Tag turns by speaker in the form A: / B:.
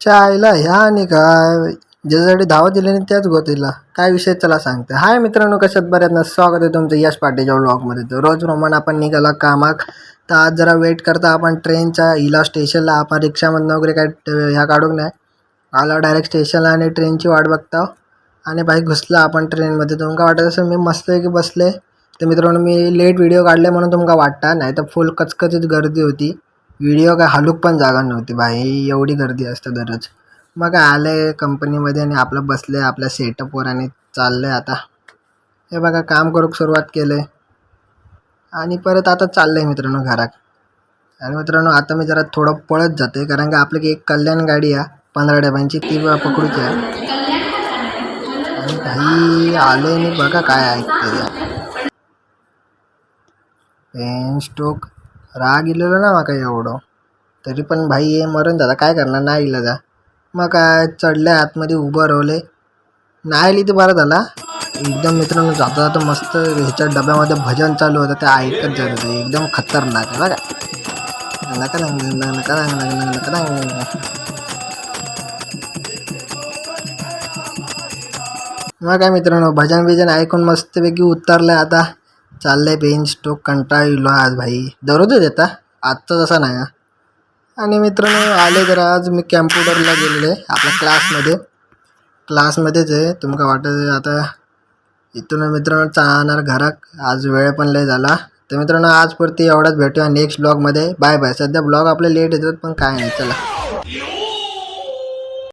A: चायला ह्या आणि काय ज्याच्यासाठी धावत दिली नाही त्याच गोतीला काय विषय चला सांगते. हाय मित्रांनो, कशात बऱ्यात ना स्वागत आहे तुमचं यश पाटीलच्या व्लॉगमध्ये. तर रोज प्रमाणे आपण निघाला कामाक. तर आज जरा वेट करता आपण ट्रेनच्या हिला स्टेशनला. आपण रिक्षामधनं वगैरे काय ह्या काढून नाही आला डायरेक्ट स्टेशनला आणि ट्रेनची वाट बघता. आणि बाई घुसला आपण ट्रेनमध्ये. तुमका वाटत असं मी मस्त की बसले. तर मित्रांनो मी लेट व्हिडिओ काढले म्हणून तुमका वाटता, नाही तर फुल कचकचीत गर्दी होती. व्हिडिओ काय हालूक पण जागा नव्हती भाई, एवढी गर्दी असते दररोज. मग काय आले कंपनीमध्ये आणि आपलं बसले आपल्या सेटअपवर आणि चाललंय आता. हे बघा काम करूक सुरुवात केले आणि परत आता चाललंय मित्रांनो घरात. आणि मित्रांनो आता मी जरा थोडं पळत जाते कारण का आपली एक कल्याण गाडी आहे 15 डब्यांची, ती पकडूची आहे. आणि भाई आले आणि बघा काय ऐकते त्या पेन स्टोक. राग इलेलो ना माका एवढं, तरी पण भाई हे मरून जाता काय करणार, नाही इला जा. मग काय चढले आतमध्ये उभं रावले. नाही आली तर बरं झाला एकदम. मित्रांनो जाता जाता मस्त ह्याच्या डब्यामध्ये भजन चालू होतं, ते ऐकत जात होते. एकदम खतरनाक आहे बघा. नका नका नका नका नका. मग काय मित्रांनो भजन बिजन ऐकून मस्तपैकी उतरलंय आता. चाललंय पेन स्टोक. कंटाळलो आज भाई, दररोजच येता आजचा तसा नाही. आणि मित्रांनो आले जरा आज मी कॅम्प्युटरला गेलेले आपल्या क्लासमध्येच आहे. तुमका वाटत आता इथून मित्रांनो चालणार घरात. आज वेळ पण लय झाला. तर मित्रांनो आजपुरती एवढाच, भेटूया नेक्स्ट ब्लॉगमध्ये. Bye bye. सध्या ब्लॉग आपले लेट येतात पण काय नाही, चला.